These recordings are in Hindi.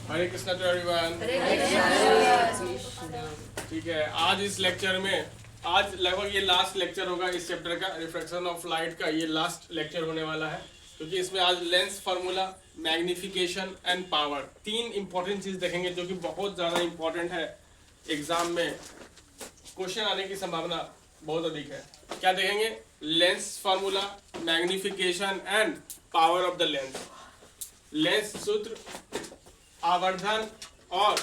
Hare Krishna to everyone. ठीक है, आज इस लेक्चर में आज लगभग ये लास्ट लेक्चर होगा इस चैप्टर का, रिफ्रैक्शन ऑफ लाइट का ये लास्ट लेक्चर होने वाला है, क्योंकि इसमें आज lens formula, magnification and power, तीन इंपॉर्टेंट चीज देखेंगे जो कि बहुत ज़्यादा इंपॉर्टेंट है। एग्जाम में क्वेश्चन आने की संभावना बहुत अधिक है। क्या देखेंगे? Lens formula, magnification and power of the lens. Lens सूत्र, आवर्धन और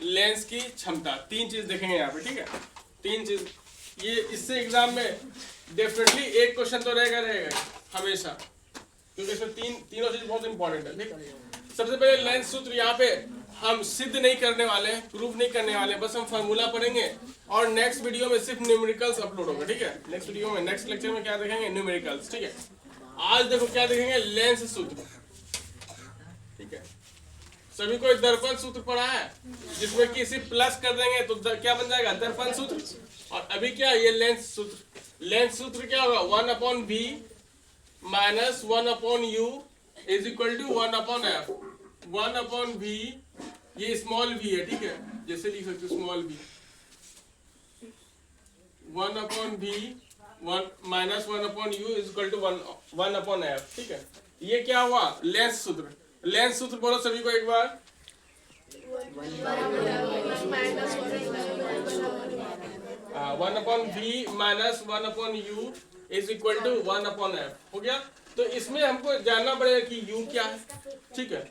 लेंस की क्षमता, तीन चीज देखेंगे यहाँ पे। ठीक है, तीन चीज, ये इससे एग्जाम में डेफिनेटली एक क्वेश्चन तो रहेगा हमेशा, क्योंकि इसमें तीनों चीज बहुत इंपॉर्टेंट है। ठीक, सबसे पहले लेंस सूत्र यहाँ पे हम सिद्ध नहीं करने वाले, प्रूफ नहीं करने वाले, बस हम फार्मूला पढ़ेंगे और नेक्स्ट वीडियो में सिर्फ न्यूमेरिकल्स अपलोड होगा। ठीक है, नेक्स्ट वीडियो में, नेक्स्ट लेक्चर में क्या देखेंगे? न्यूमेरिकल्स। ठीक है, आज देखो क्या देखेंगे? लेंस सूत्र। ठीक है, सभी को दर्पण सूत्र पढ़ा है, जिसमें कि इसे प्लस कर देंगे तो क्या बन जाएगा? दर्पण सूत्र। और अभी क्या ये लेंस सूत्र। लेंस सूत्र क्या होगा? 1/v minus 1/u is equal to 1/f। 1/v, ये स्मॉल v है। ठीक है, जैसे लिख सकते हो small v। 1/v minus 1/u is equal to 1/f। ठीक है, ये क्या हुआ? लेंस सूत्र। लेंस सूत्र बोलो सभी को एक बार। 1/v minus 1/u is equal to 1/f हो गया। तो इसमें हमको जानना पड़ेगा कि u क्या है, ठीक है,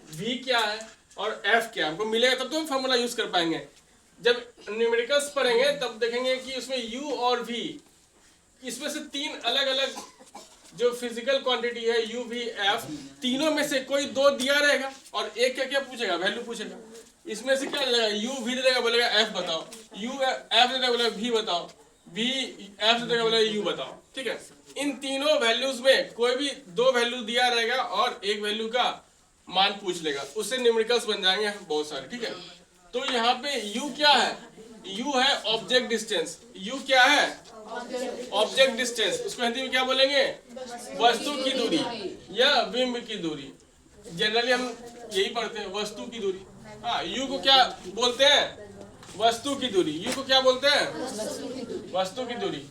v क्या है और f क्या है। हमको मिलेगा तब तो हम फॉर्मूला यूज कर पाएंगे। जब न्यूमेरिकल्स पढ़ेंगे तब देखेंगे कि उसमें u और v, इसमें से तीन अलग अलग जो फिजिकल क्वांटिटी है u, v, f, तीनों में से कोई दो दिया रहेगा और एक क्या क्या पूछेगा? वैल्यू पूछेगा। इसमें से क्या लगेगा? u v देगा, बोलेगा f बताओ। u f देगा, बोलेगा v बताओ। v f देगा, बोलेगा u बताओ। ठीक है, इन तीनों वैल्यूज में कोई भी दो वैल्यू दिया रहेगा और एक वैल्यू का मान पूछ लेगा, उससे न्यूमेरिकल्स बन जाएंगे बहुत सारे। ठीक है, तो यहाँ पे u क्या है? u है ऑब्जेक्ट डिस्टेंस। u क्या है? Object distance. उसको हिंदी में क्या बोलेंगे? वस्तु की दूरी या बिंब की दूरी। जनरली हम यही पढ़ते हैं, वस्तु की दूरी। हाँ, u को क्या बोलते हैं? वस्तु की दूरी। u को क्या बोलते हैं? वस्तु की दूरी।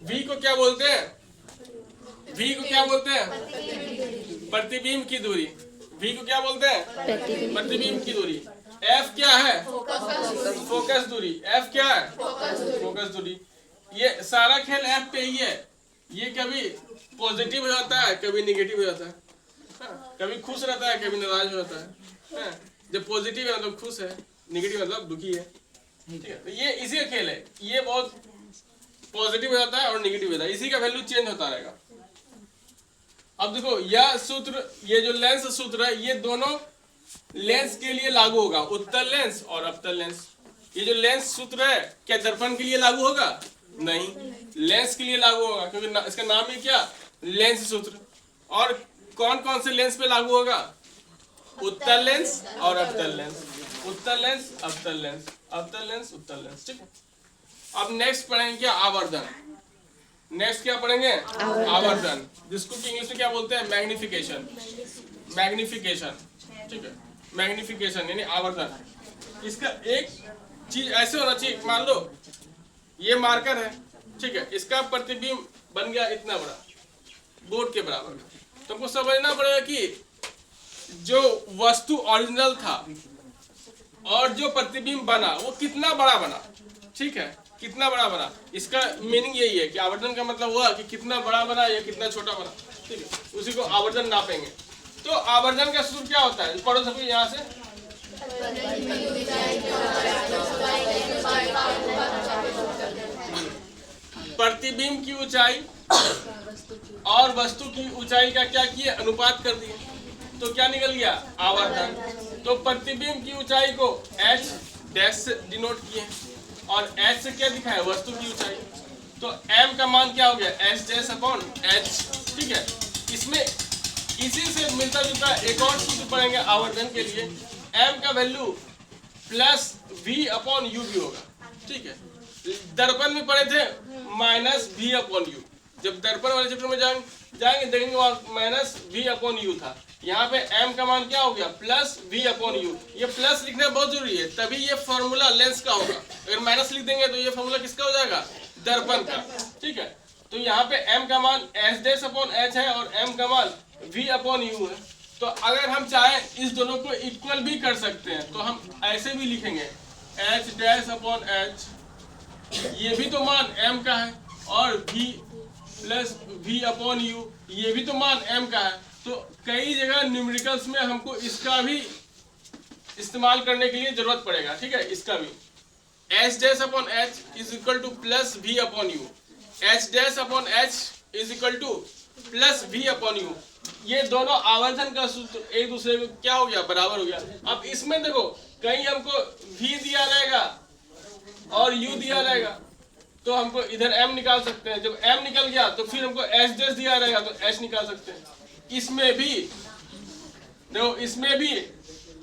v को क्या बोलते हैं? v को क्या बोलते हैं? प्रतिबिंब की दूरी। v को क्या बोलते हैं? प्रतिबिंब की दूरी। f क्या है? फोकस दूरी। f क्या है? फोकस दूरी। ये सारा खेल f पे ही है। ये कभी पॉजिटिव हो जाता है, कभी निगेटिव हो जाता है, कभी खुश रहता है, कभी नाराज हो जाता है। जब पॉजिटिव है मतलब खुश है, निगेटिव मतलब दुखी है। ठीक है, तो ये इसी का खेल है। ये बहुत पॉजिटिव हो जाता है और निगेटिव हो जाता है, इसी का वैल्यू चेंज होता रहेगा। अब देखो यह सूत्र, ये जो लेंस सूत्र है, ये दोनों लेंस के लिए लागू होगा, उत्तल लेंस और अवतल लेंस। ये जो लेंस सूत्र है क्या दर्पण के लिए लागू होगा? नहीं, लेंस के लिए लागू होगा, क्योंकि इसका नाम ही क्या? लेंस सूत्र। और कौन कौन से लेंस पे लागू होगा? उत्तल लेंस और अवतल लेंस। उत्तल लेंस, अवतल लेंस, अवतल लेंस, उत्तल लेंस। ठीक है, अब नेक्स्ट पढ़ेंगे क्या? आवर्धन। नेक्स्ट क्या पढ़ेंगे? आवर्धन, जिसको कि इंग्लिश में क्या बोलते हैं? मैग्निफिकेशन। मैग्निफिकेशन, ठीक है, मैग्निफिकेशन यानी आवर्धन। इसका एक चीज ऐसे होना चाहिए, मान लो ये मार्कर है, ठीक है, इसका प्रतिबिंब बन गया इतना बड़ा, बोर्ड के बराबर। तो हमको समझना पड़ेगा कि जो वस्तु ओरिजिनल था और जो प्रतिबिंब बना वो कितना बड़ा बना। ठीक है, कितना बड़ा बना, इसका मीनिंग यही है कि आवर्धन का मतलब हुआ कि कितना बड़ा बना या कितना छोटा बना। ठीक है, उसी को आवर्धन नापेंगे। तो आवर्धन का सूत्र क्या होता है? पढ़ो सभी यहाँ से। प्रतिबिंब की ऊंचाई और वस्तु की ऊंचाई का क्या किए? अनुपात कर दिए, तो क्या निकल गया? आवर्धन। तो प्रतिबिंब की ऊंचाई को h डैश से डिनोट किए और h से क्या दिखाया? वस्तु की ऊंचाई। तो m का मान क्या हो गया? h dash upon h। ठीक है, इसमें इसी से मिलता जुलता एक और सूत्र पढ़ेंगे आवर्धन के लिए। m का value plus v upon u भी होगा। ठीक है, दर्पण में पढ़े थे माइनस v अपॉन u, जब दर्पण वाले चैप्टर में जाएंगे देखेंगे वहां माइनस वी अपॉन यू था, यहाँ पे m का मान क्या हो गया प्लस v अपॉन यू। ये प्लस लिखना बहुत जरूरी है, तभी ये फॉर्मूला लेंस का होगा। अगर माइनस लिख देंगे तो ये फॉर्मूला किसका हो जाएगा, दर्पण का। ठीक है, तो यहाँ पे m का मान h डैश अपॉन h है और m का मान v अपॉन यू है। तो अगर हम चाहें इस दोनों को इक्वल भी कर सकते हैं, तो हम ऐसे भी लिखेंगे h डैश अपॉन h, ये भी तो मान m का है, और v plus v upon you, ये भी तो मान m का है। तो कई जगह न्यूमेरिकल्स में हमको इसका भी इस्तेमाल करने के लिए जरूरत पड़ेगा। ठीक है, इसका भी h dash upon h is equal two plus v upon you, h dash upon h is equal two plus v upon you. ये दोनों आवर्धन का सूत्र एक दूसरे को क्या हो गया, बराबर हो गया। अब इसमें देखो कहीं हमको v दिया रहेगा और u दिया रहेगा, तो हमको इधर m निकाल सकते हैं। जब m निकल गया तो फिर हमको h डैश दिया रहेगा तो h निकाल सकते हैं। इसमें भी देखो, इसमें भी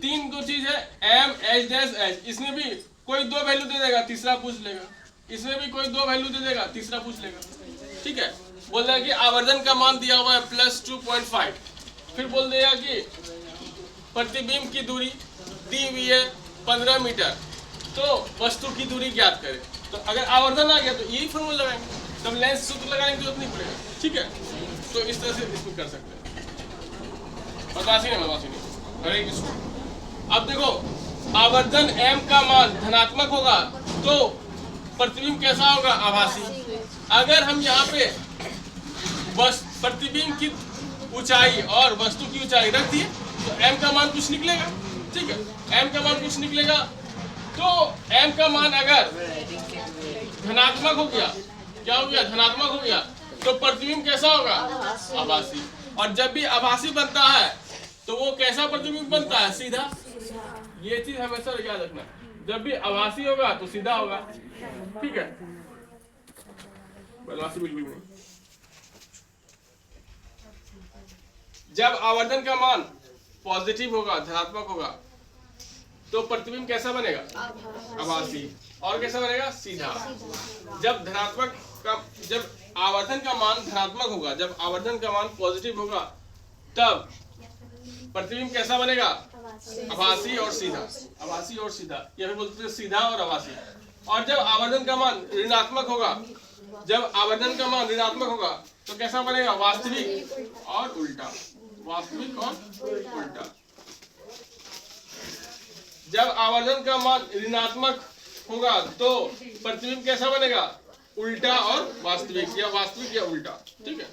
तीन दो चीज है, m h डैश h। इसमें भी कोई दो वैल्यू दे देगा, तीसरा पूछ लेगा। इसमें भी कोई दो वैल्यू दे देगा, तीसरा पूछ लेगा। ठीक है, बोल देगा कि आवर्धन का मान दिया हुआ है प्लस 2.5, फिर बोल देगा कि प्रतिबिंब की दूरी दी हुई है 15 मीटर, तो वस्तु की दूरी ज्ञात करें। तो अगर आवर्धन आ गया तो यही फॉर्मूला लगाएंगे, तब लेंस सूत्र लगाने की जरूरत नहीं पड़ेगा। ठीक है, तो इस तरह से इसमें कर सकते हैं। बदमाशी नहीं, हरे कृष्ण। अब देखो, आवर्धन m का मान धनात्मक होगा तो प्रतिबिंब कैसा होगा, आभासी। अगर हम यहाँ पे बस प्रतिबिंब की ऊंचाई और वस्तु की ऊंचाई रख दिए तो m का मान कुछ निकलेगा। ठीक है, m का मान कुछ निकलेगा, तो m का मान अगर धनात्मक हो गया, क्या हो गया, धनात्मक हो गया, तो प्रतिबिंब कैसा होगा, आभासी। और जब भी आभासी बनता है तो वो कैसा प्रतिबिंब बनता है, सीधा। ये चीज हमेशा याद रखना, जब भी आभासी होगा तो सीधा होगा। ठीक है, बदमाशी बिल्कुल नहीं। जब आवर्धन का मान पॉजिटिव होगा, धनात्मक होगा, तो प्रतिबिंब कैसा बनेगा, आभासी। और कैसा बनेगा, सीधा। जब धनात्मक का, जब आवर्धन का मान धनात्मक होगा, जब आवर्धन का मान पॉजिटिव होगा, तब प्रतिबिंब कैसा बनेगा, आभासी और सीधा। आभासी और सीधा, या फिर बोलते हैं सीधा और आभासी। और जब आवर्धन का मान ऋणात्मक होगा, जब आवर्धन का मान ऋणात्मक होगा तो कैसा बनेगा, वास्तविक और उल्टा। वास्तविक और उल्टा। जब आवर्धन का मान ऋणात्मक होगा तो प्रतिबिंब कैसा बनेगा, उल्टा और वास्तविक, या वास्तविक या उल्टा। ठीक है,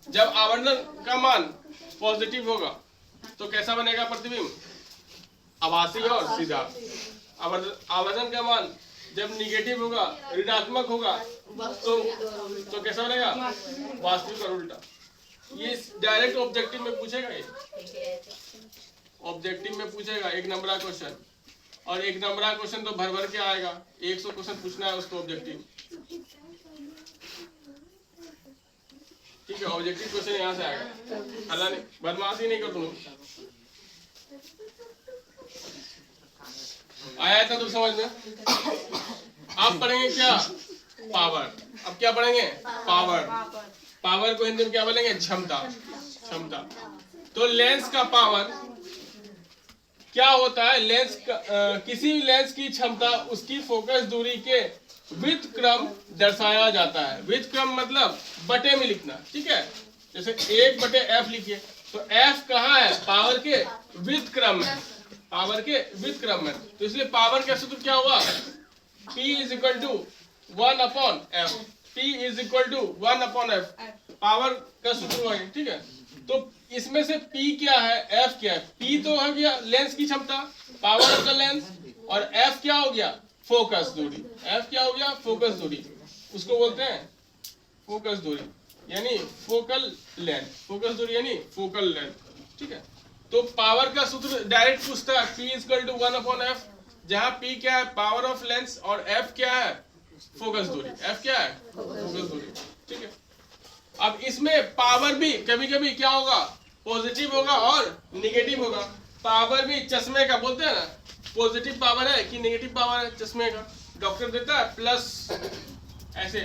जब आवर्धन का मान पॉजिटिव होगा तो कैसा बनेगा प्रतिबिंब, आभासी और सीधा। आवर्धन का मान जब निगेटिव होगा, ऋणात्मक होगा, तो कैसा बनेगा, वास्तविक और उल्टा। ये डायरेक्ट ऑब्जेक्टिव में पूछेगा, ये ऑब्जेक्टिव में पूछेगा, एक नंबर का क्वेश्चन। और एक नंबर का क्वेश्चन तो भर भर के आएगा, 100 क्वेश्चन पूछना है उसको ऑब्जेक्टिव। ठीक है, ऑब्जेक्टिव क्वेश्चन यहाँ से आएगा। हालांकि बदमाशी नहीं कर तुम, आया था तो समझ में। आप पढ़ेंगे क्या, पावर। अब क्या पढ़ेंगे, पावर। पावर को हिंदी में क्या बोलेंगे, क्षमता। क्षमता। तो लेंस का पावर क्या होता है, लेंस का किसी भी लेंस की क्षमता उसकी फोकस दूरी के व्युत्क्रम दर्शाया जाता है। व्युत्क्रम मतलब बटे में लिखना। ठीक है, जैसे 1/f लिखिए तो f कहाँ है, पावर के व्युत्क्रम में। पावर के व्युत्क्रम में, तो इसलिए पावर का सूत्र क्या हुआ, p is equal to 1/f। p is equal to 1/f, power का सूत्र हुआ। ठीक है, तो इसमें से p क्या है, f क्या है। p तो हो गया लेंस की क्षमता, पावर ऑफ द लेंस, और f क्या हो गया, फोकस दूरी। f क्या हो गया, फोकस दूरी। उसको बोलते हैं फोकस दूरी, यानी फोकल लेंथ। फोकस दूरी यानी फोकल लेंथ। ठीक है, तो पावर का सूत्र डायरेक्ट पूछता है, p is equal to 1/f, जहां p क्या है, पावर ऑफ लेंस, और f क्या है, फोकस दूरी। f क्या है, फोकस दूरी। ठीक है, अब इसमें पावर भी कभी कभी क्या होगा, पॉजिटिव होगा और निगेटिव होगा। पावर भी चश्मे का बोलते हैं ना, पॉजिटिव पावर है कि नेगेटिव पावर है चश्मे का। डॉक्टर देता है प्लस ऐसे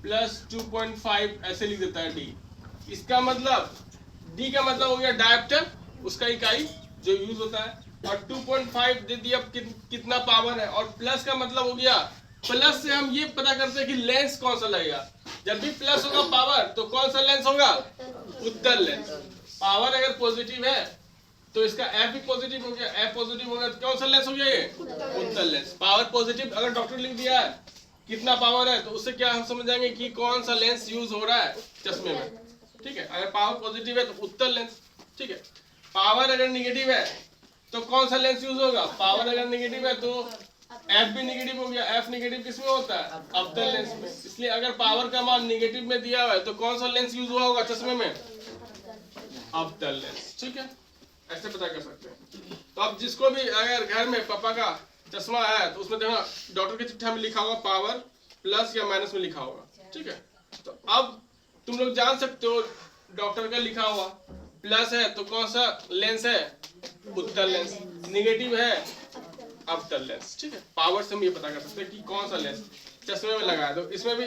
प्लस 2.5 ऐसे लिख देता है डी। इसका मतलब डी का मतलब हो गया डायोप्टर, उसका इकाई जो यूज होता है, और 2.5 दे दिया कितना पावर है, और प्लस का मतलब हो गया, प्लस से हम ये पता करते हैं कि लेंस कौन सा लगेगा। जब भी प्लस होगा पावर तो कौन सा लेंस होगा, उत्तल लेंस। पावर अगर पॉजिटिव है तो इसका एफ भी पॉजिटिव हो गया, एफ पॉजिटिव हो गया तो कौन सा लेंस हो गया, ये उत्तल लेंस। पावर पॉजिटिव अगर डॉक्टर लिख दिया है कितना पावर है तो उससे क्या हम समझ जाएंगे कि कौन सा लेंस यूज हो रहा है चश्मे में, ठीक है। अगर पावर पॉजिटिव है तो उत्तल लेंस, ठीक है। पावर अगर निगेटिव है तो कौन सा लेंस यूज होगा, पावर अगर निगेटिव है तो एफ भी निगेटिव हो गया। एफ निगेटिव किसमें होता है, अवतल लेंस में। इसलिए अगर पावर का मान निगेटिव में दिया हुआ है तो कौन सा लेंस यूज हुआ होगा चश्मे में, अवतल लेंस, ठीक है। ऐसे पता कर सकते हैं। तो अब जिसको भी अगर घर में पापा का चश्मा है तो उसमें देखना डॉक्टर की चिट्ठा में लिखा होगा पावर प्लस या माइनस में लिखा होगा, ठीक है। तो अब तुम लोग जान सकते हो डॉक्टर का लिखा हुआ प्लस है तो कौन सा लेंस है, उत्तल लेंस, निगेटिव है अवतल लेंस, ठीक है। पावर से हम ये पता कर सकते हैं कि कौन सा लेंस चश्मे में लगा है। तो इसमें भी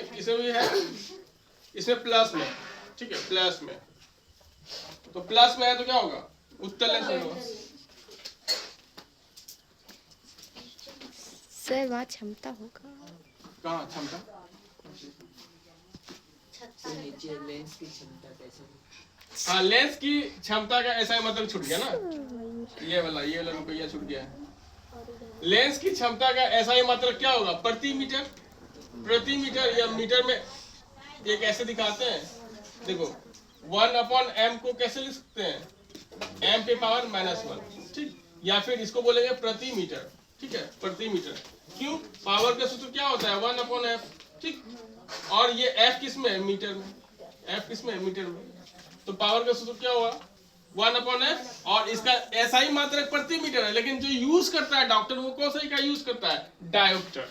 है, इसमें प्लस में, ठीक है, प्लस में। तो प्लस में है तो क्या होगा, उत्तल लेंस होगा। सर वहाँ क्षमता होगा, कहाँ क्षमता, नीचे लेंस की क्षमता कैसे, हाँ लेंस की क्षमता का ऐसा मतलब छूट गया ना, ये वाला रुपया छूट गया है। लेंस की क्षमता का ऐसा ही मतलब क्या होगा, प्रति मीटर या मीटर में। ये कैसे दिखाते हैं, देखो 1/m को कैसे लिख सकते हैं, m पे पावर -1, ठीक। या फिर इसको बोलेंगे प्रति मीटर, ठीक है, प्रति मीटर। क्यों, पावर का सूत्र क्या होता है 1/f, ठीक। और ये f किस में है, मीटर में, f किस में है, मीटर में। तो पावर का सूत्र क्या हुआ 1/f, और इसका ऐसा ही मात्रक प्रति मीटर है, लेकिन जो यूज करता है डॉक्टर वो कौन सा का यूज करता है, डायोप्टर।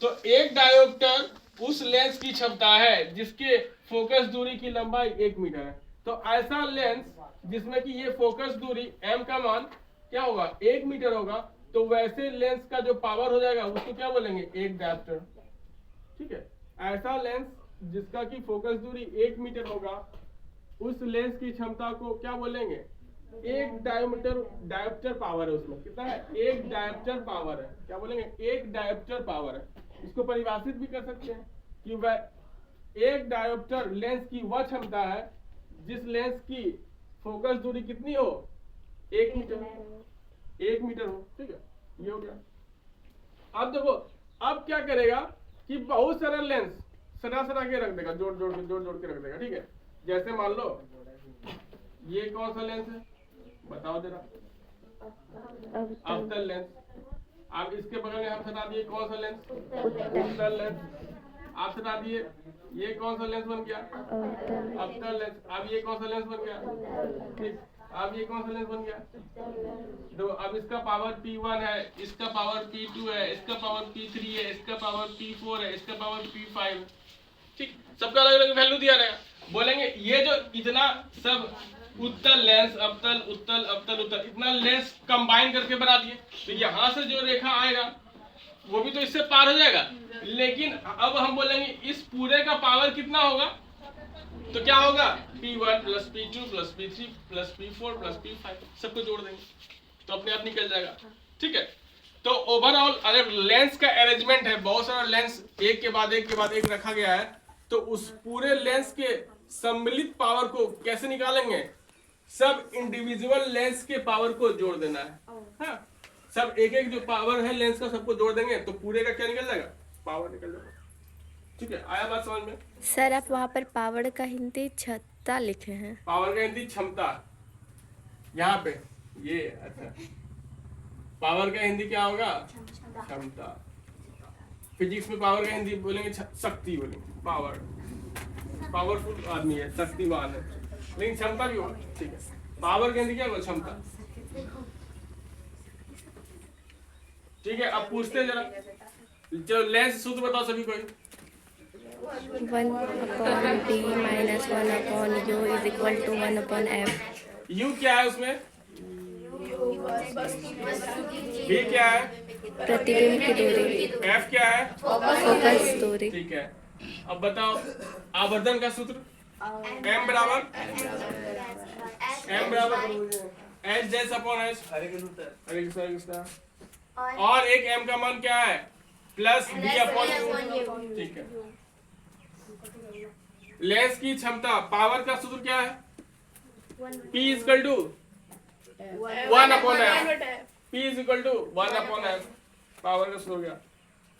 तो एक डायोप्टर उस लेंस की क्षमता है जिसके फोकस दूरी की लंबाई 1 मीटर है। तो ऐसा लेंस जिसमें कि ये फोकस दूरी m का मान क्या होगा, 1 मीटर होगा, तो वैसे लेंस का जो पावर हो जाएगा उसको क्या बोलेंगे, एक डायोप्टर, ठीक है। ऐसा लेंस जिसका की फोकस दूरी 1 मीटर होगा उस लेंस की क्षमता को क्या बोलेंगे, एक डायोप्टर पावर है। उसमें कितना है, एक डायोप्टर पावर है, क्या बोलेंगे, एक डायोप्टर पावर है। इसको परिभाषित भी कर सकते हैं कि वह एक डायोप्टर लेंस की वह क्षमता है जिस लेंस की फोकस दूरी कितनी हो, 1 मीटर हो, ठीक है। ये हो गया। अब देखो अब क्या करेगा कि बहुत सारा लेंस सटा के रख देगा, जोड़ के रख देगा, ठीक है। जैसे मान लो ये कौन सा लेंस है, बताओ जरा, अवतल लेंस। अब इसके बगल में हम सटा दिए कौन सा लेंस, उत्तल लेंस। आप सटा दिए, ये कौन सा लेंस बन गया, अवतल लेंस। अब ये कौन सा लेंस बन गया, ठीक। अब ये कौन सा लेंस बन गया, तो अब इसका पावर P1 है, इसका पावर P2 है, इसका पावर P3 है, इसका पावर P4 है, इसका पावर P5 है, ठीक। सबका अलग अलग वैल्यू दिया रहेगा। बोलेंगे ये जो इतना सब उत्तल लेंस, अवतल उत्तल, अवतल उत्तल, इतना लेंस कंबाइन करके बना दिए, तो यहाँ से जो रेखा आएगा वो भी तो इससे पार हो जाएगा। लेकिन अब हम बोलेंगे इस पूरे का पावर कितना होगा, तो क्या होगा, P1 plus P2 plus P3 plus P4 plus P5, सबको जोड़ देंगे तो अपने आप निकल जाएगा, ठीक है। तो ओवरऑल अगर लेंस का अरेंजमेंट है, बहुत सारा लेंस एक के बाद एक रखा गया है, तो उस पूरे लेंस के सम्मिलित पावर को कैसे निकालेंगे, सब इंडिविजुअल लेंस के पावर को जोड़ देना है, हाँ। सब एक जो पावर है लेंस का सबको जोड़ देंगे तो पूरे का क्या निकल जाएगा, पावर निकल जाएगा, ठीक है। आया बात समझ में। सर आप वहाँ पर पावर का हिंदी क्षमता लिखे हैं, पावर का हिंदी क्षमता, यहाँ पे ये, अच्छा, पावर का हिंदी क्या होगा, क्षमता। फिजिक्स में पावर का हिंदी बोलेंगे शक्ति, बोलेंगे पावर, पावरफुल आदमी है, शक्तिवान है, लेकिन क्षमता भी होगा, ठीक है। पावर का हिंदी क्या होगा, क्षमता, ठीक है। अब पूछते हैं जरा, जो लेंस सूत्र बताओ सभी कोई। 1/d - 1/u = 1/f। U क्या है उसमें, V क्या है, प्रतिबिंब की दूरी, F क्या है, फोकस दूरी, ठीक है। अब बताओ आवर्धन का सूत्र m बराबर h जैस अपॉन h। हरे कृष्णा। और एक m का मान क्या है प्लस v अपॉन u। ठीक है। लेंस की क्षमता पावर का सूत्र क्या है p equal to 1 upon f। p equal to 1 upon f power का सूत्र हो गया।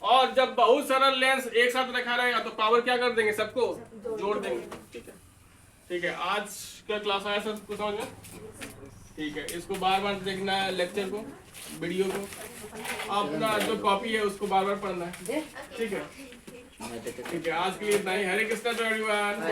और जब बहुत सारा लेंस एक साथ रखा रहेगा तो पावर क्या कर देंगे सबको जोड़ देंगे। ठीक है। ठीक है, आज का क्लास आया सबको समझ में? ठीक है, इसको बार बार देखना है लेक्चर को, वीडियो को, अपना जो कॉपी है उसको बार बार पढ़ना है। ठीक है। ठीक है, आज के लिए इतना ही। हरे कृष्णा टू एवरीवन।